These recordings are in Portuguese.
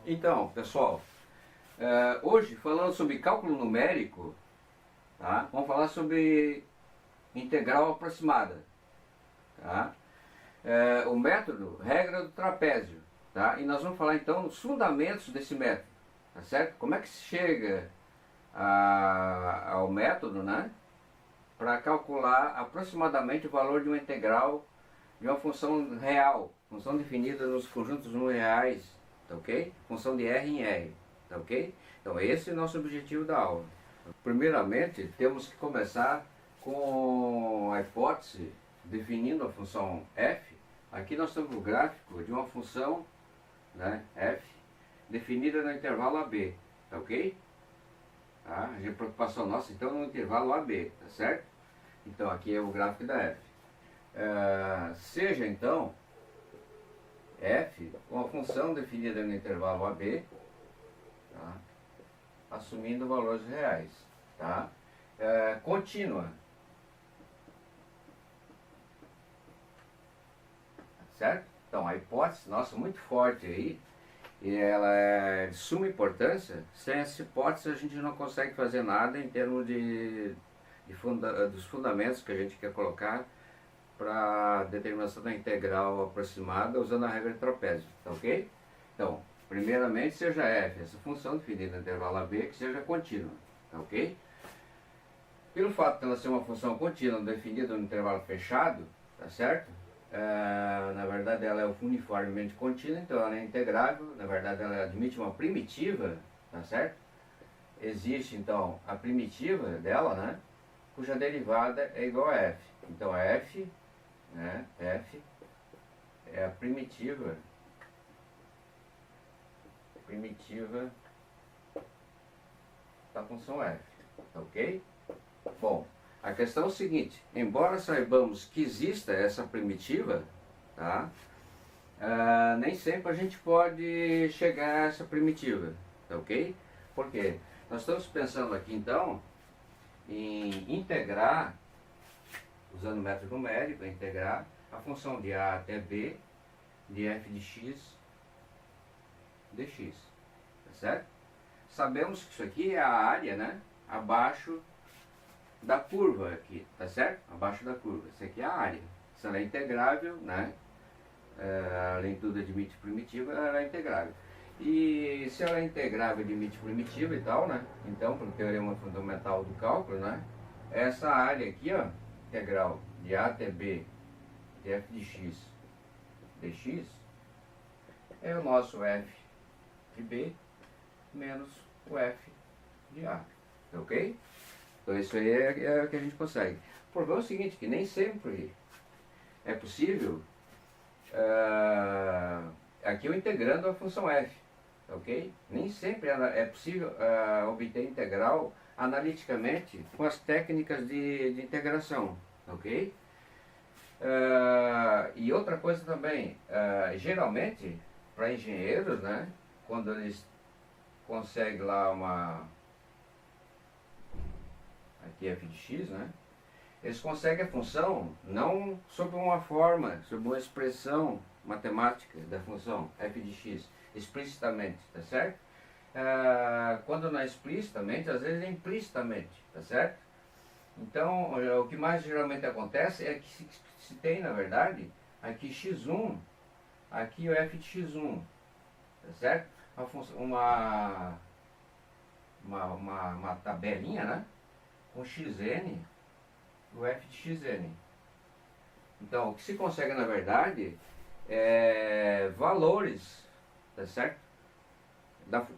Então, pessoal, hoje falando sobre cálculo numérico, tá? Vamos falar sobre integral aproximada, tá? O método, regra do trapézio, tá? E nós vamos falar então dos fundamentos desse método, tá certo? Como é que se chega ao método, né? Para calcular aproximadamente o valor de uma integral de uma função real, função definida nos conjuntos números reais, tá ok? Função de R em R, tá ok? Então esse é o nosso objetivo da aula. Primeiramente temos que começar com a hipótese definindo a função f. Aqui nós temos o gráfico de uma função, né, f, definida no intervalo AB, tá ok? Tá? A preocupação nossa então no intervalo AB, tá certo? Então aqui é o gráfico da f. Seja então f uma função definida no intervalo AB, tá? Assumindo valores reais, tá? Contínua, certo? Então a hipótese nossa muito forte aí, e ela é de suma importância. Sem essa hipótese a gente não consegue fazer nada em termos dos fundamentos que a gente quer colocar para determinação da integral aproximada usando a regra de trapézio, tá ok? Então, primeiramente seja f, essa função definida no intervalo AB, que seja contínua, tá ok? Pelo fato de ela ser uma função contínua definida no intervalo fechado, tá certo? Na verdade ela é uniformemente contínua, então ela é integrável, na verdade ela admite uma primitiva, tá certo? Existe então a primitiva dela, né? Cuja derivada é igual a f. Então a f, né, f é a primitiva da função f, tá ok? Bom, a questão é o seguinte: embora saibamos que exista essa primitiva, tá? Nem sempre a gente pode chegar a essa primitiva, tá ok? Por quê? Nós estamos pensando aqui então em integrar, usando o método numérico, integrar a função de a até b de f de x dx, tá certo? Sabemos que isso aqui é a área, né, abaixo da curva aqui, tá certo? Abaixo da curva, isso aqui é a área. Se ela é integrável, né, além de tudo admite primitiva, ela é integrável. E se ela é integrável, admite primitiva e tal, né, então, pelo teorema fundamental do cálculo, né, essa área aqui, ó, integral de a até b de f de x dx, é o nosso f de b menos o f de a, ok? Então isso aí é o que a gente consegue. O problema é o seguinte, que nem sempre é possível, aqui eu integrando a função f, ok? Nem sempre é possível obter integral analiticamente com as técnicas de integração, ok? E outra coisa também, geralmente para engenheiros, né, quando eles conseguem lá aqui f de x, né, eles conseguem a função não sob uma forma, sob uma expressão matemática da função f de x, explicitamente, tá certo? Quando não é explicitamente, às vezes é implicitamente, tá certo? Então, o que mais geralmente acontece é que se tem, na verdade, aqui x1, aqui o f de x1, tá certo? Uma tabelinha, né, com xn, o f de xn. Então, o que se consegue, na verdade, é valores, tá certo?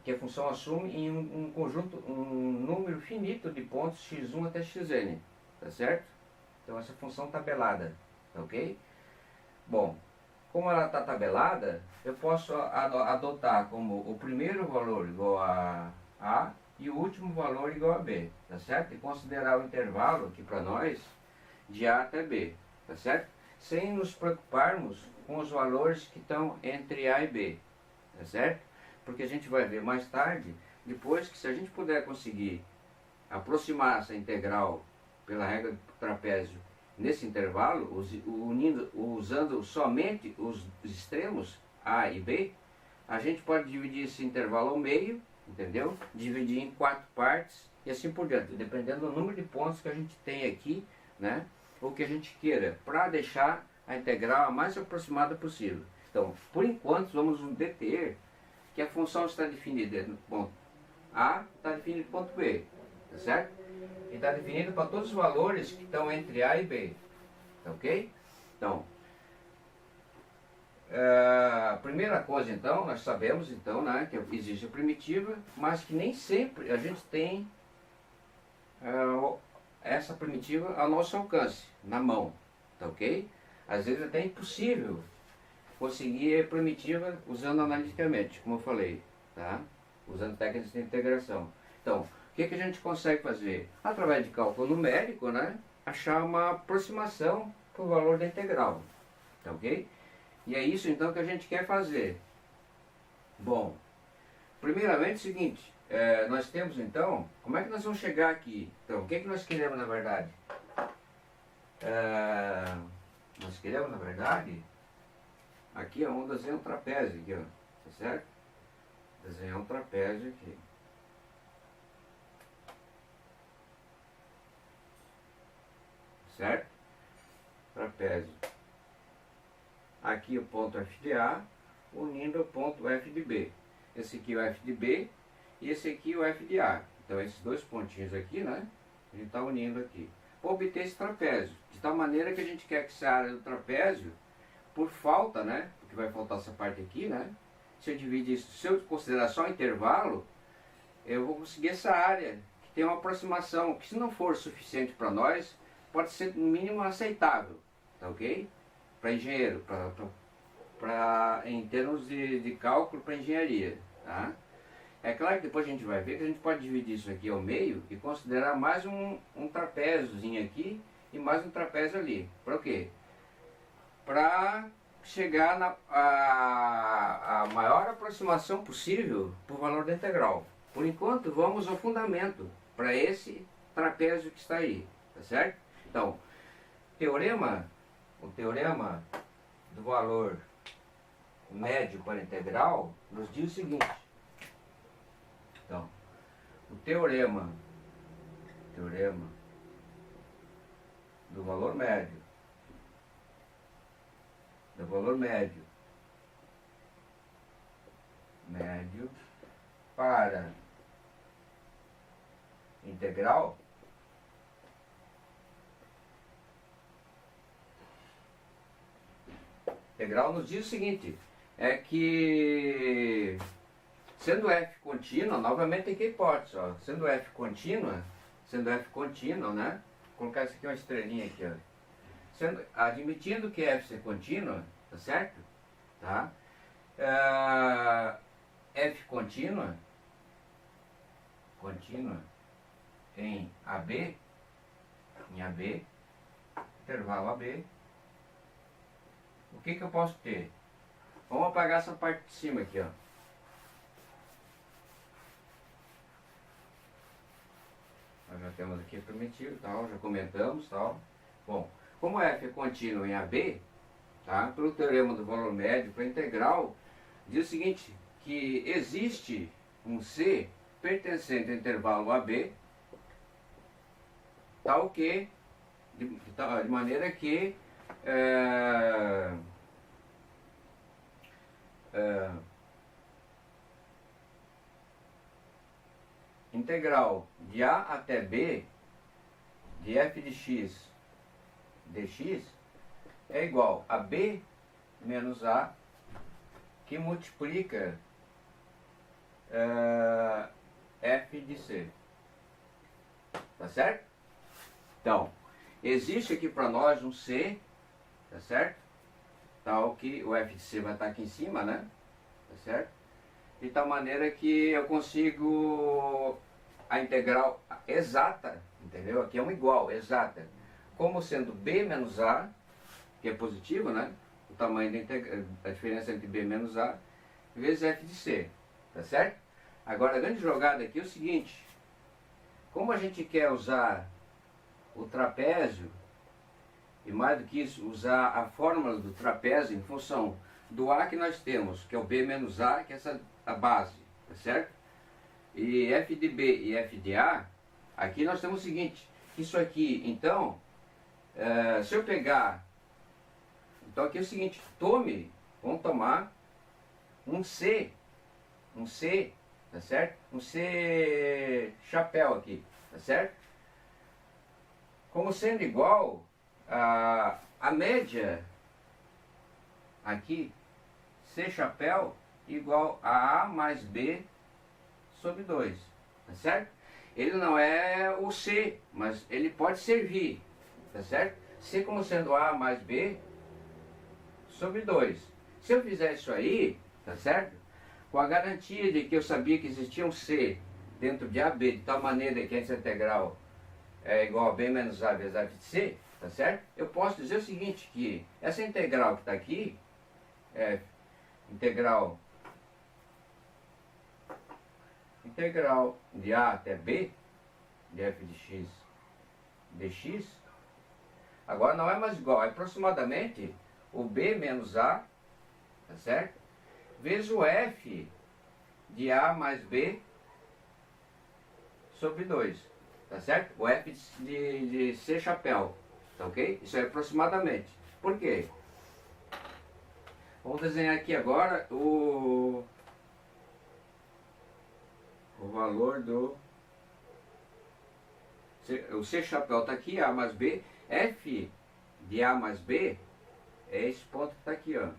Que a função assume em um conjunto, um número finito de pontos x1 até xn, tá certo? Então essa função tabelada, tá ok? Bom, como ela está tabelada, eu posso adotar como o primeiro valor igual a A e o último valor igual a B, tá certo? E considerar o intervalo aqui para nós de A até B, tá certo? Sem nos preocuparmos com os valores que estão entre A e B, tá certo? Porque a gente vai ver mais tarde, depois que se a gente puder conseguir aproximar essa integral pela regra do trapézio nesse intervalo, usando somente os extremos A e B, a gente pode dividir esse intervalo ao meio, entendeu? Dividir em 4 partes e assim por diante, dependendo do número de pontos que a gente tem aqui, né? Ou que a gente queira, para deixar a integral a mais aproximada possível. Então, por enquanto, vamos deter que a função está definida no ponto A, está definido no ponto B, tá certo? E está definido para todos os valores que estão entre A e B, tá ok? Então, a primeira coisa, então, nós sabemos, então, né, que existe a primitiva, mas que nem sempre a gente tem essa primitiva ao nosso alcance, na mão, tá ok? Às vezes até é impossível conseguir a primitiva usando analiticamente, como eu falei, tá? Usando técnicas de integração. Então, o que a gente consegue fazer? Através de cálculo numérico, né, achar uma aproximação para o valor da integral, tá ok? E é isso então que a gente quer fazer. Bom, primeiramente é o seguinte, nós temos então, como é que nós vamos chegar aqui? Então, o que nós queremos na verdade? Nós queremos na verdade, aqui vamos desenhar um trapézio aqui, ó, tá certo? Desenhar um trapézio aqui. Certo? Trapézio. Aqui o ponto F de A unindo o ponto F de B. Esse aqui é o F de B e esse aqui é o F de A. Então esses dois pontinhos aqui, né? A gente está unindo aqui. Para obter esse trapézio. De tal maneira que a gente quer que essa área do trapézio, por falta, né? Porque vai faltar essa parte aqui, né? Se eu dividir isso, se eu considerar só um intervalo, eu vou conseguir essa área que tem uma aproximação, que se não for suficiente para nós, pode ser no mínimo aceitável, tá ok? Para engenheiro, em termos de cálculo para engenharia, tá? É claro que depois a gente vai ver que a gente pode dividir isso aqui ao meio e considerar mais um trapéziozinho aqui e mais um trapézio ali. Para o quê? Para chegar a maior aproximação possível para o valor da integral. Por enquanto, vamos ao fundamento para esse trapézio que está aí, tá certo? Então, o teorema do valor médio para integral nos diz o seguinte. Então, o teorema do valor médio para integral nos diz o seguinte, é que sendo f contínua, novamente tem que hipótese, ó, sendo f contínua, né? Vou colocar isso aqui uma estrelinha aqui, ó. Admitindo que f seja contínua, tá certo? Tá? F contínua em AB, intervalo AB, o que eu posso ter? Vamos apagar essa parte de cima aqui, ó. Nós já temos aqui primitivo, tal, já comentamos, tal. Bom, como f é contínuo em AB, tá? Pelo teorema do valor médio para integral, diz o seguinte, que existe um C pertencente ao intervalo AB, tal que, de maneira que integral de A até B de f de x dx é igual a B menos A que multiplica f de c. Tá certo? Então, existe aqui para nós um C, tá certo? Tal que o f de c vai estar aqui em cima, né? Tá certo? De tal maneira que eu consigo a integral exata, entendeu? Aqui é uma igual, exata. Como sendo b menos a, que é positivo, né? O tamanho da diferença entre b menos a, vezes f de c, tá certo? Agora a grande jogada aqui é o seguinte: como a gente quer usar o trapézio, e mais do que isso, usar a fórmula do trapézio em função do A que nós temos, que é o B menos A, que é a base, tá certo? E F de B e F de A, aqui nós temos o seguinte: isso aqui, então, se eu pegar, então aqui é o seguinte, vamos tomar um C, tá certo? Um C chapéu aqui, tá certo? Como sendo igual a média aqui, C chapéu, igual a mais B sobre 2, tá certo? Ele não é o C, mas ele pode servir, tá certo? C como sendo A mais B sobre 2. Se eu fizer isso aí, tá certo? Com a garantia de que eu sabia que existia um C dentro de AB, de tal maneira que essa integral é igual a B menos A vezes F de C, tá certo? Eu posso dizer o seguinte, que essa integral que está aqui, é integral de A até B, de F de X dx, agora não é mais igual, é aproximadamente o B menos A, tá certo? Vezes o F de A mais B sobre 2, tá certo? O F de C chapéu, tá ok? Isso é aproximadamente. Por quê? Vamos desenhar aqui agora o valor do... O C chapéu está aqui, A mais B. F de A mais B é esse ponto que está aqui, ó.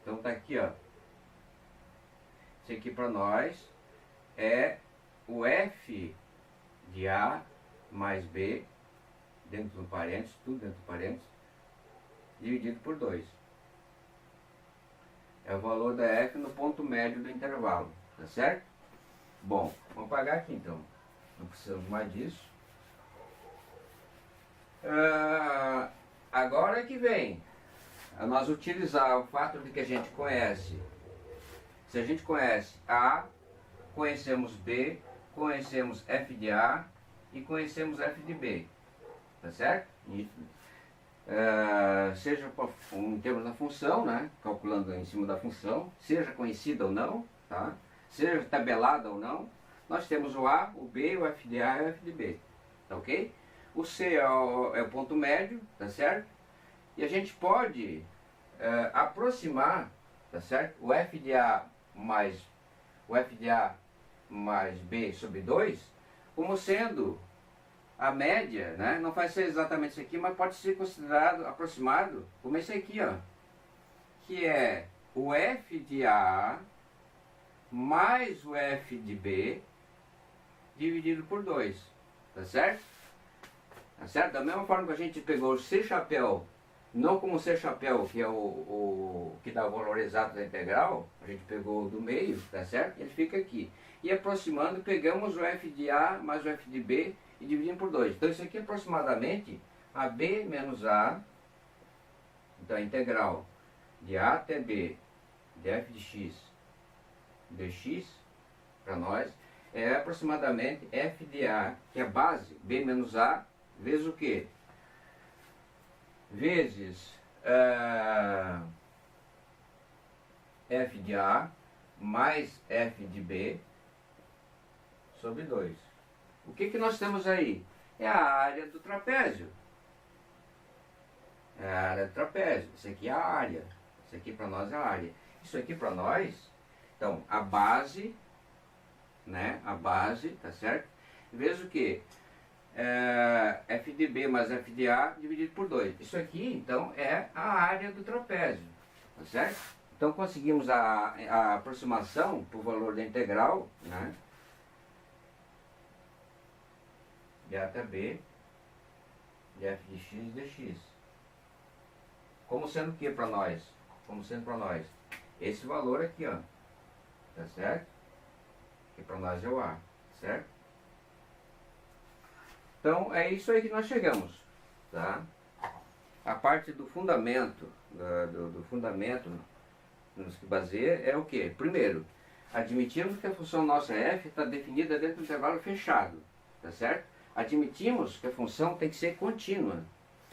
Então está aqui, ó. Isso aqui para nós é o F de A mais B, dentro do parênteses, tudo dentro do parênteses, dividido por 2. É o valor da F no ponto médio do intervalo, tá certo? Bom, vamos apagar aqui então. Não precisamos mais disso. Agora é que vem a nós utilizar o fato de que a gente conhece. Se a gente conhece A, conhecemos B, conhecemos F de A e conhecemos F de B, tá certo? Seja em termos da função, né? Calculando em cima da função, seja conhecida ou não, tá? Seja tabelada ou não, nós temos o A, o B, o F de A e o F de B, tá ok? O C é o ponto médio, tá certo? E a gente pode aproximar, tá certo? O F de A mais B sobre 2 como sendo a média, né? Não vai ser exatamente isso aqui, mas pode ser considerado aproximado como esse aqui, ó, que é o F de A mais o F de B dividido por 2, tá certo? Tá certo? Da mesma forma que a gente pegou o C chapéu, não como C chapéu, que é o que dá o valor exato da integral, a gente pegou do meio, tá certo? Ele fica aqui. E aproximando, pegamos o F de A mais o F de B e dividimos por 2. Então isso aqui é aproximadamente a B menos A, então a integral de A até B de F de X dx, para nós, é aproximadamente F de A, que é a base, B menos A, vezes o quê? Vezes F de A mais F de B sobre 2. O que nós temos aí? É a área do trapézio. É a área do trapézio. Isso aqui é a área. Isso aqui para nós é a área. Isso aqui para nós, então, a base, né? A base, tá certo? Vezes o quê? F de B mais F de A dividido por 2. Isso aqui, então, é a área do trapézio, tá certo? Então, conseguimos a aproximação para o valor da integral, né? De A até B, de F de X dx. Como sendo o que para nós? Como sendo para nós? Esse valor aqui, ó, tá certo? Que para nós é o A, certo? Então, é isso aí que nós chegamos, tá? A parte do fundamento, do fundamento nos que baseia é o que? Primeiro, admitimos que a função nossa f está definida dentro do intervalo fechado, tá certo? Admitimos que a função tem que ser contínua.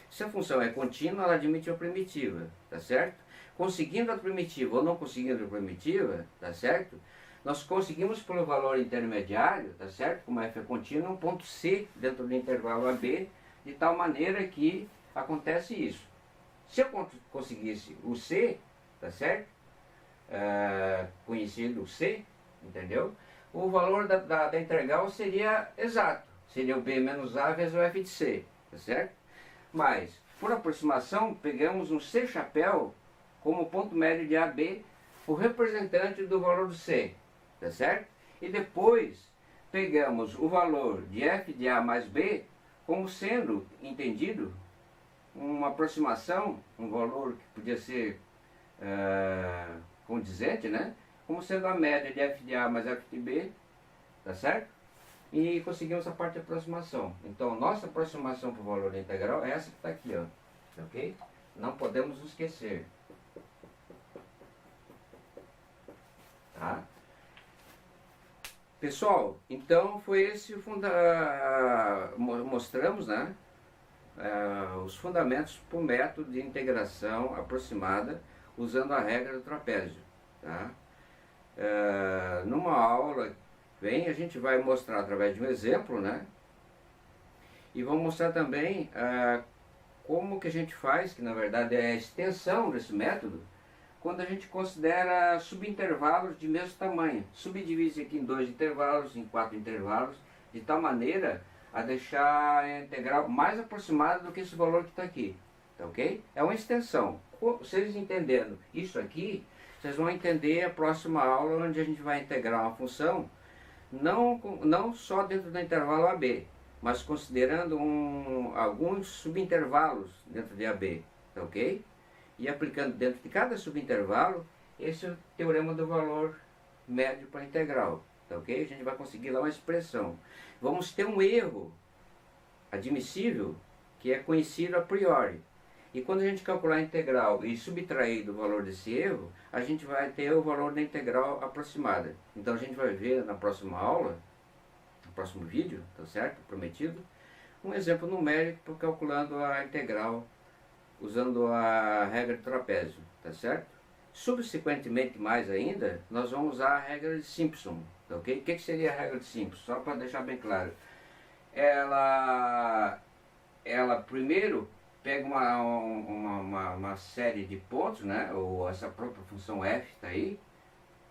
Se a função é contínua, ela admite a primitiva, tá certo? Conseguindo a primitiva ou não conseguindo a primitiva, tá certo? Nós conseguimos pelo valor intermediário, tá certo? Como f é contínua, um ponto C dentro do intervalo AB, de tal maneira que acontece isso. Se eu conseguisse o C, tá certo? Conhecido o C, entendeu? O valor da integral seria exato. Seria o B menos A vezes o f de C, tá certo? Mas, por aproximação, pegamos um C chapéu como ponto médio de AB, o representante do valor do C, tá certo? E depois pegamos o valor de f de A mais B como sendo entendido uma aproximação, um valor que podia ser condizente, né? Como sendo a média de f de A mais f de B, tá certo? E conseguimos a parte de aproximação. Então, nossa aproximação para o valor da integral é essa que está aqui, ó, ok? Não podemos esquecer. Tá? Pessoal, então foi esse mostramos, né, os fundamentos para o método de integração aproximada usando a regra do trapézio. Tá? Numa aula vem, a gente vai mostrar através de um exemplo, né? E vamos mostrar também como que a gente faz, que na verdade é a extensão desse método, quando a gente considera subintervalos de mesmo tamanho. Subdivide aqui em 2 intervalos, em 4 intervalos, de tal maneira a deixar a integral mais aproximada do que esse valor que está aqui. Tá ok? É uma extensão. Vocês entendendo isso aqui, vocês vão entender a próxima aula, onde a gente vai integrar uma função não só dentro do intervalo AB, mas considerando alguns subintervalos dentro de AB, tá ok? E aplicando dentro de cada subintervalo, esse é o teorema do valor médio para a integral, tá ok? A gente vai conseguir lá uma expressão. Vamos ter um erro admissível, que é conhecido a priori. E quando a gente calcular a integral e subtrair do valor desse erro, a gente vai ter o valor da integral aproximada. Então a gente vai ver na próxima aula, no próximo vídeo, tá certo? Prometido, um exemplo numérico calculando a integral usando a regra do trapézio, tá certo? Subsequentemente, mais ainda, nós vamos usar a regra de Simpson, tá ok? O que seria a regra de Simpson? Só para deixar bem claro. Ela primeiro pega uma série de pontos, né? Ou essa própria função f está aí,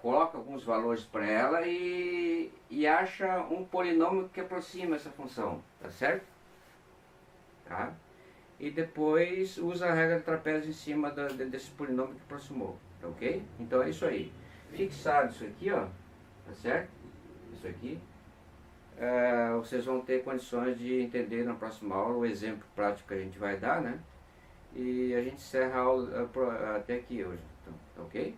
coloca alguns valores para ela e acha um polinômio que aproxima essa função, tá certo? Tá? E depois usa a regra do trapézio em cima desse polinômio que aproximou, tá ok? Então é isso aí. Fixado isso aqui, ó, tá certo? Isso aqui. Vocês vão ter condições de entender na próxima aula o exemplo prático que a gente vai dar, né? E a gente encerra a aula até aqui hoje, então, tá ok?